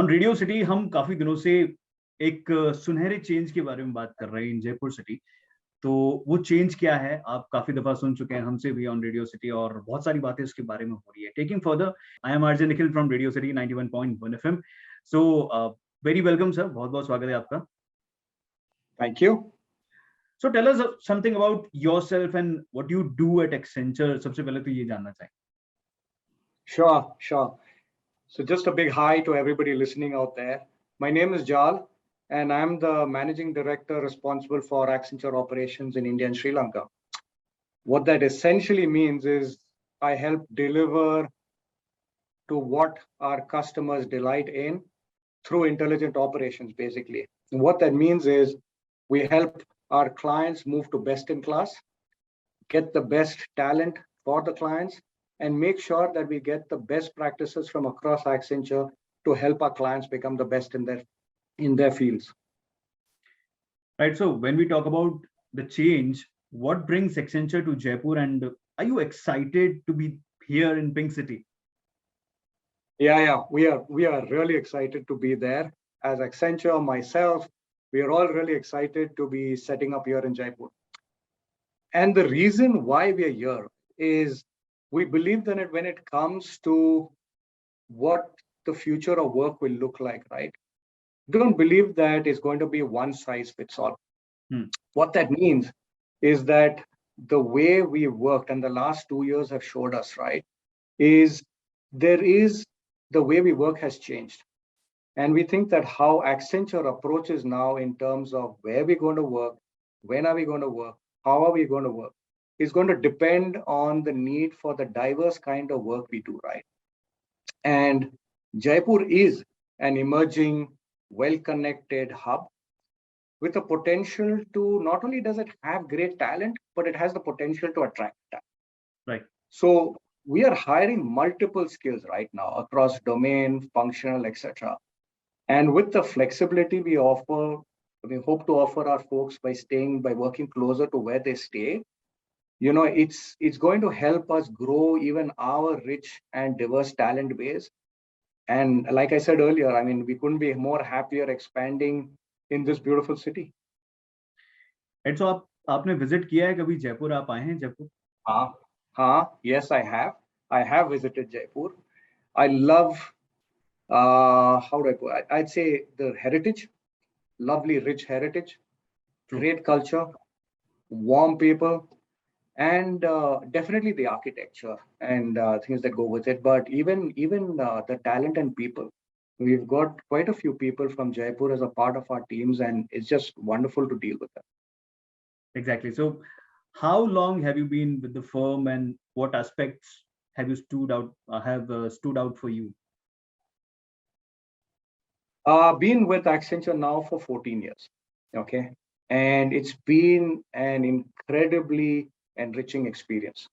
On radio city हम काफी दिनों से एक सुनहरे चेंज के बारे में बात कर रहे हैं इन जयपुर सिटी। तो वो चेंज क्या है आप काफी दफा सुन चुके हैं हमसे भी ऑन रेडियो सिटी और बहुत सारी बातें उसके बारे में हो रही है। Taking further, I am RJ Nikhil from Radio City 91.1 FM. So very welcome sir, बहुत बहुत स्वागत है आपका। Thank you. So tell us something about yourself and what you do at Accenture. सबसे पहले तो ये जानना चाहिए। Sure. So just a big hi to everybody listening out there. My name is Jal, and I'm the Managing Director responsible for Accenture operations in India and Sri Lanka. What that essentially means is I help deliver to what our customers delight in through intelligent operations, basically. And what that means is we help our clients move to best in class, get the best talent for the clients, and make sure that we get the best practices from across Accenture to help our clients become the best in their fields. Right. So when we talk about the change, what brings Accenture to Jaipur, and are you excited to be here in Pink City? Yeah, we are really excited to be there. As Accenture, myself, we are all really excited to be setting up here in Jaipur. And the reason why we are here is we believe that when it comes to what the future of work will look like, right? Don't believe that it's going to be one size fits all. What that means is that the way we worked and the last 2 years have showed us, right, is the way we work has changed. And we think that how Accenture approaches now in terms of where we're going to work, when are we going to work, how are we going to work, is going to depend on the need for the diverse kind of work we do, right? And Jaipur is an emerging, well-connected hub with a potential to not only does it have great talent, but it has the potential to attract talent. Right. So we are hiring multiple skills right now across domain, functional, etc. And with the flexibility we offer, we hope to offer our folks by working closer to where they stay. You know, it's going to help us grow even our rich and diverse talent base. And like I said earlier, I mean, we couldn't be more happier expanding in this beautiful city. And so आपने visit किया है कभी जयपुर? आप आए हैं Jaipur? Yes, I have. I have visited Jaipur. I love how do I put it? I'd say the heritage, lovely, rich heritage, great culture, warm people, and definitely the architecture and things that go with it. But even the talent and people, we've got quite a few people from Jaipur as a part of our teams, and it's just wonderful to deal with them. Exactly. So, how long have you been with the firm, and what aspects have you stood out for you? Been with Accenture now for 14 years. Okay. And it's been an incredibly enriching experience.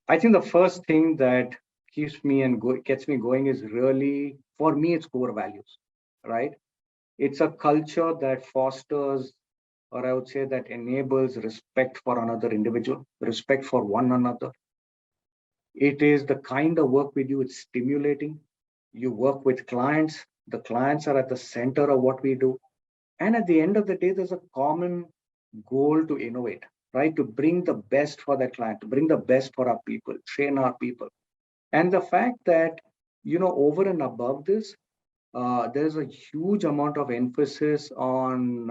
I think the first thing that keeps me and gets me going is really, for me, it's core values, right? It's a culture that fosters, or I would say that enables respect for another individual, respect for one another. It is the kind of work we do, it's stimulating. You work with clients, the clients are at the center of what we do. And at the end of the day, there's a common goal to innovate, right? To bring the best for the client, to bring the best for our people, train our people. And the fact that, you know, over and above this, there's a huge amount of emphasis on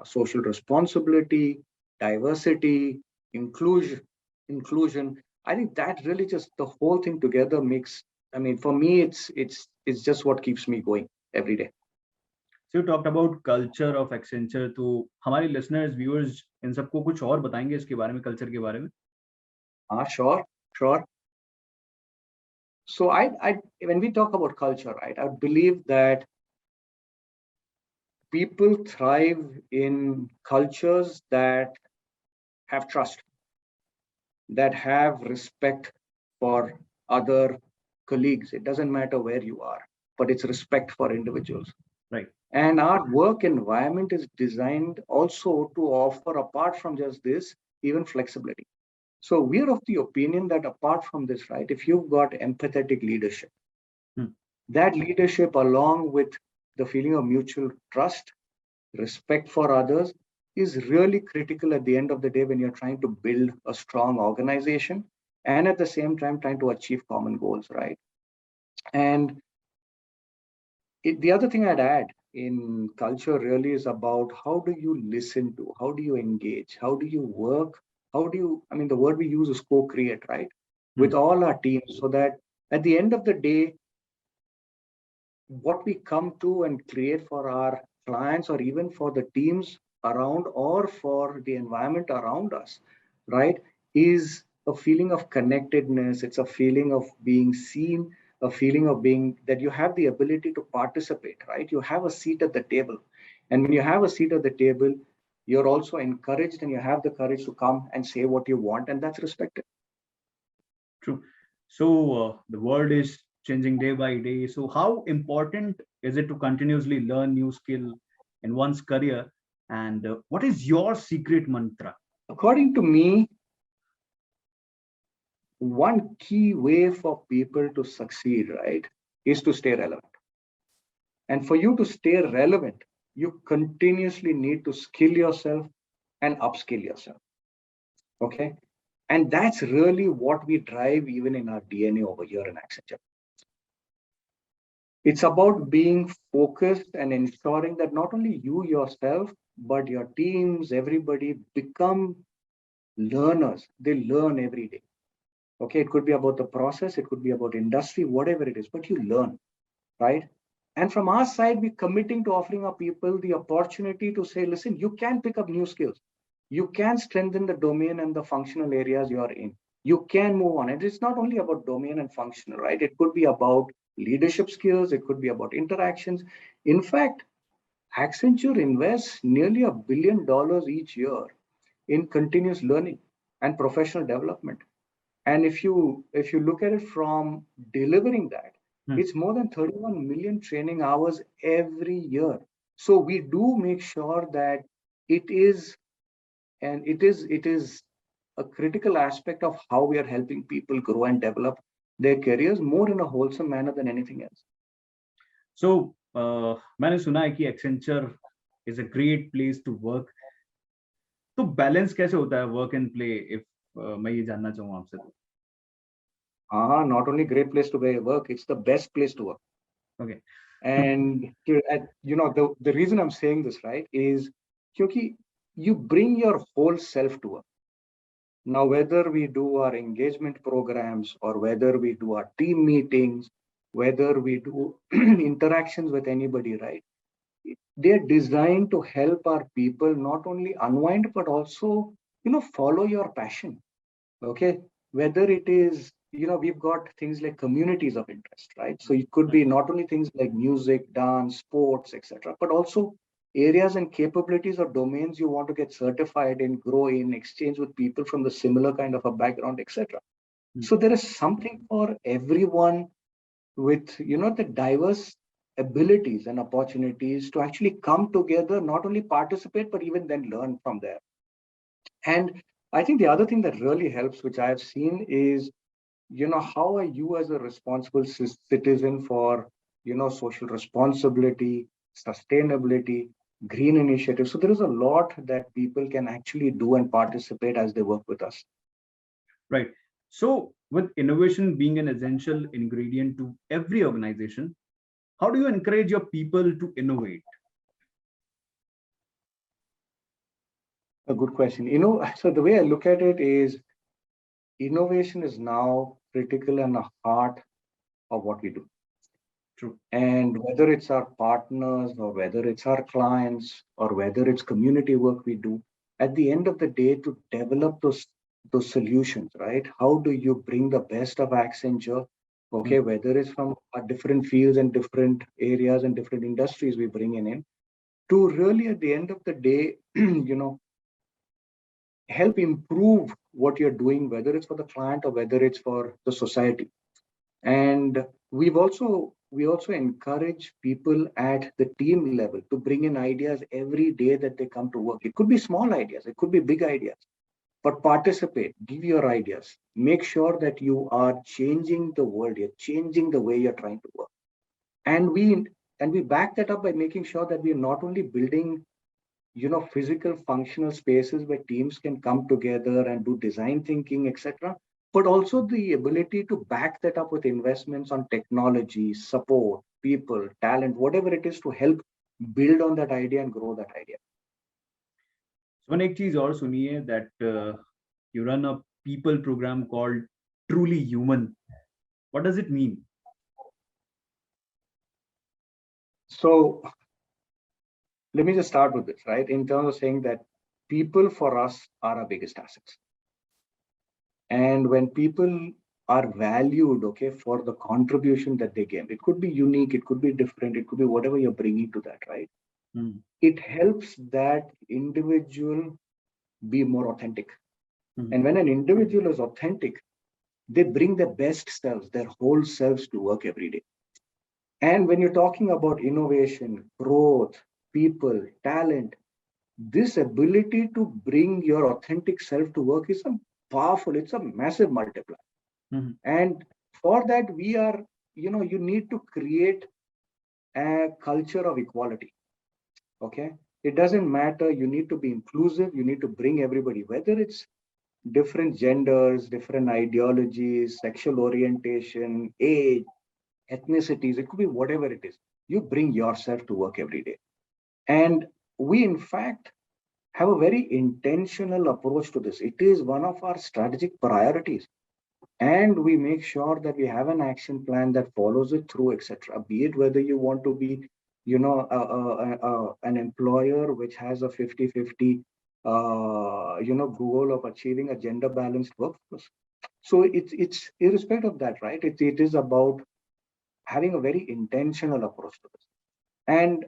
social responsibility, diversity, inclusion. I think that really just the whole thing together makes, I mean, for me, it's just what keeps me going every day. So you talked about culture of Accenture. तो हमारे listeners, viewers, इन सबको कुछ और बताएंगे इसके बारे में, culture के बारे में? Sure. So when we talk about culture, right, I believe that people thrive in cultures that have trust, that have respect for other colleagues. It doesn't matter where you are, but it's respect for individuals. Right. And our work environment is designed also to offer, apart from just this, even flexibility. So we're of the opinion that apart from this, right, if you've got empathetic leadership, That leadership, along with the feeling of mutual trust, respect for others, is really critical at the end of the day when you're trying to build a strong organization and at the same time trying to achieve common goals, right? And the other thing I'd add in culture really is about how do you listen to, how do you engage, how do you work, how do you, I mean, the word we use is co-create, right? With all our teams, so that at the end of the day, what we come to and create for our clients or even for the teams around or for the environment around us, right, is a feeling of connectedness. It's a feeling of being seen, a feeling of being that you have the ability to participate, right? You have a seat at the table. And when you have a seat at the table, you're also encouraged and you have the courage to come and say what you want, and that's respected. True. So the world is changing day by day. So how important is it to continuously learn new skill in one's career? And what is your secret mantra? According to me, one key way for people to succeed, right, is to stay relevant. And for you to stay relevant, you continuously need to skill yourself and upskill yourself. Okay. And that's really what we drive even in our DNA over here in Accenture. It's about being focused and ensuring that not only you yourself, but your teams, everybody become learners. They learn every day. Okay. It could be about the process, it could be about industry, whatever it is, but you learn, right? And from our side, we're committing to offering our people the opportunity to say, listen, you can pick up new skills. You can strengthen the domain and the functional areas you are in. You can move on. And it's not only about domain and functional, right? It could be about leadership skills. It could be about interactions. In fact, Accenture invests nearly $1 billion each year in continuous learning and professional development. And if you look at it from delivering that, it's more than 31 million training hours every year. So we do make sure that it is, and it is a critical aspect of how we are helping people grow and develop their careers more in a wholesome manner than anything else. So मैंने सुना है कि Accenture is a great place to work. तो balance कैसे होता है work and play if मैं ये जानना चाहूँ आपसे तो. Not only great place to work, it's the best place to work. Okay. And the reason I'm saying this, right, is because you bring your whole self to work. Now, whether we do our engagement programs or whether we do our team meetings, whether we do interactions with anybody, right, they're designed to help our people not only unwind, but also, follow your passion. Okay. Whether it is, we've got things like communities of interest, right? So it could be not only things like music, dance, sports, etc., but also areas and capabilities or domains you want to get certified in, grow in, exchange with people from the similar kind of a background, etc. So there is something for everyone with, the diverse abilities and opportunities to actually come together, not only participate, but even then learn from there. And I think the other thing that really helps, which I have seen, is, how are you as a responsible citizen for, social responsibility, sustainability, green initiatives. So there is a lot that people can actually do and participate as they work with us. Right. So with innovation being an essential ingredient to every organization, how do you encourage your people to innovate? A good question. So the way I look at it is innovation is now critical and a heart of what we do. True. And whether it's our partners or whether it's our clients or whether it's community work we do, at the end of the day, to develop those solutions, right? How do you bring the best of Accenture? Okay, whether it's from different fields and different areas and different industries we bring in to really at the end of the day, help improve what you're doing, whether it's for the client or whether it's for the society. And we also encourage people at the team level to bring in ideas every day that they come to work. It could be small ideas, it could be big ideas, but participate, give your ideas, make sure that you are changing the world, you're changing the way you're trying to work. And we back that up by making sure that we are not only building, physical functional spaces where teams can come together and do design thinking, etc., but also the ability to back that up with investments on technology, support, people, talent, whatever it is to help build on that idea and grow that idea. So one एक चीज और सुनिए that you run a people program called Truly Human. What does it mean? So let me just start with this, right? In terms of saying that people for us are our biggest assets. And when people are valued, okay, for the contribution that they give, it could be unique, it could be different, it could be whatever you're bringing to that, right? It helps that individual be more authentic. And when an individual is authentic, they bring their best selves, their whole selves to work every day. And when you're talking about innovation, growth, people, talent, this ability to bring your authentic self to work is powerful, it's a massive multiplier. And for that, we are, you need to create a culture of equality. Okay. It doesn't matter. You need to be inclusive. You need to bring everybody, whether it's different genders, different ideologies, sexual orientation, age, ethnicities, it could be whatever it is. You bring yourself to work every day. And we, in fact, have a very intentional approach to this. It is one of our strategic priorities. And we make sure that we have an action plan that follows it through, etc. Be it whether you want to be, an employer which has a 50-50, goal of achieving a gender balanced workforce. So it's irrespective of that, right? It is about having a very intentional approach to this. And,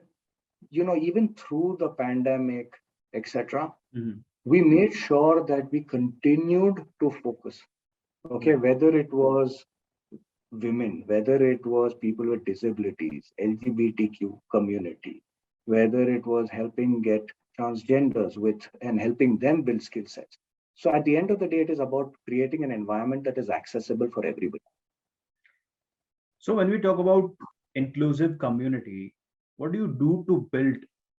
even through the pandemic, etc., we made sure that we continued to focus. Okay, whether it was women, whether it was people with disabilities, LGBTQ community, whether it was helping get transgenders with and helping them build skill sets. So at the end of the day, it is about creating an environment that is accessible for everybody. So when we talk about inclusive community, what do you do to build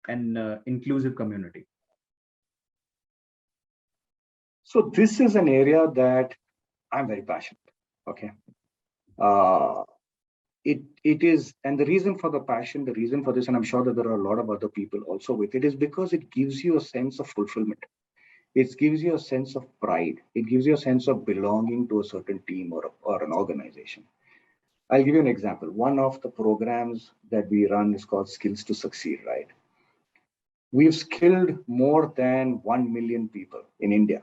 an inclusive community? So this is an area that I'm very passionate. Okay. It is, and the reason for the passion, the reason for this, and I'm sure that there are a lot of other people also with it, is because it gives you a sense of fulfillment. It gives you a sense of pride. It gives you a sense of belonging to a certain team or an organization. I'll give you an example. One of the programs that we run is called Skills to Succeed, right? We've skilled more than 1 million people in India,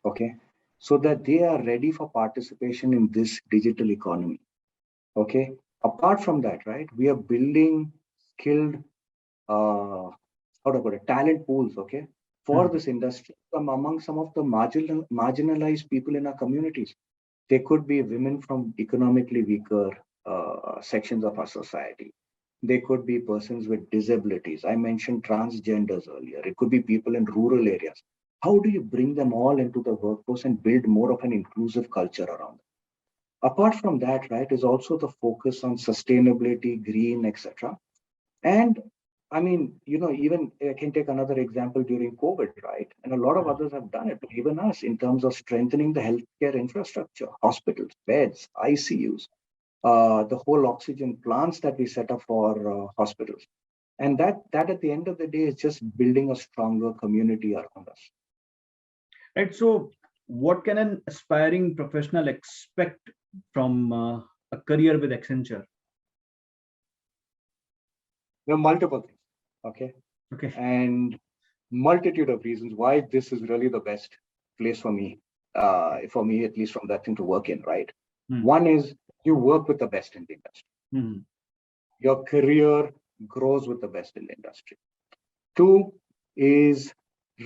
okay, so that they are ready for participation in this digital economy. Okay. Apart from that, right, we are building skilled, talent pools, okay, for this industry from among some of the marginalized people in our communities. They could be women from economically weaker sections of our society. They could be persons with disabilities. I mentioned transgenders earlier. It could be people in rural areas. How do you bring them all into the workforce and build more of an inclusive culture around them? Apart from that, right, is also the focus on sustainability, green, etc. And I mean, even I can take another example during COVID, right? And a lot of others have done it, even us, in terms of strengthening the healthcare infrastructure, hospitals, beds, ICUs, the whole oxygen plants that we set up for hospitals. And that at the end of the day is just building a stronger community around us. Right. So what can an aspiring professional expect from a career with Accenture? There are multiple things. Okay. And multitude of reasons why this is really the best place for me at least from that thing to work in, right? One is you work with the best in the industry. Your career grows with the best in the industry. Two is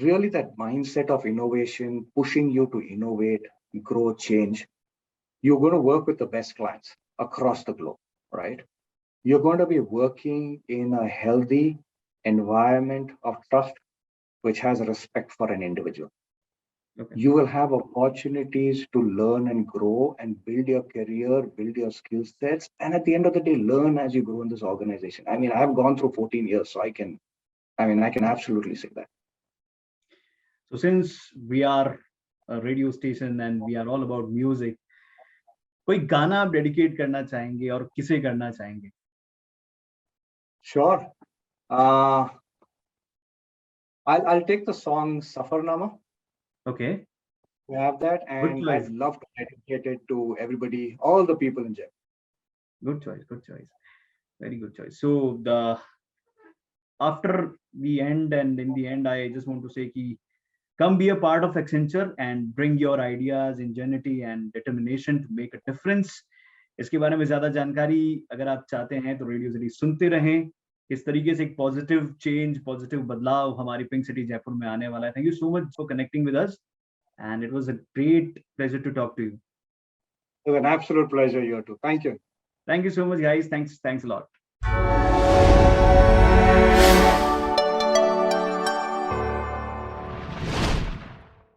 really that mindset of innovation, pushing you to innovate, grow, change. You're going to work with the best clients across the globe, right? You're going to be working in a healthy environment of trust, which has respect for an individual. Okay. You will have opportunities to learn and grow and build your career, build your skill sets, and at the end of the day, learn as you grow in this organization. I mean, I've gone through 14 years, so I can absolutely say that. So since we are a radio station and we are all about music, कोई गाना आप dedicate करना चाहेंगे और किसे करना चाहेंगे? Sure. I'll take the song Safarnama. Okay. We have that, Good and choice. I'd love to dedicate it to everybody, all the people in Jaipur. Good choice. Good choice. Very good choice. So the after the end and in the end, I just want to say कि come be a part of Accenture and bring your ideas, ingenuity and determination to make a difference. इसके बारे में ज्यादा जानकारी अगर आप चाहते हैं तो रेडियो सिटी सुनते रहें. इस तरीके से एक पॉजिटिव चेंज, पॉजिटिव बदलाव हमारी पिंक सिटी जयपुर में आने वाला है. Thank you so much for connecting with us and it was a great pleasure to talk to you. It was an absolute pleasure here too. Thank you. Thank you so much, guys. Thanks a lot.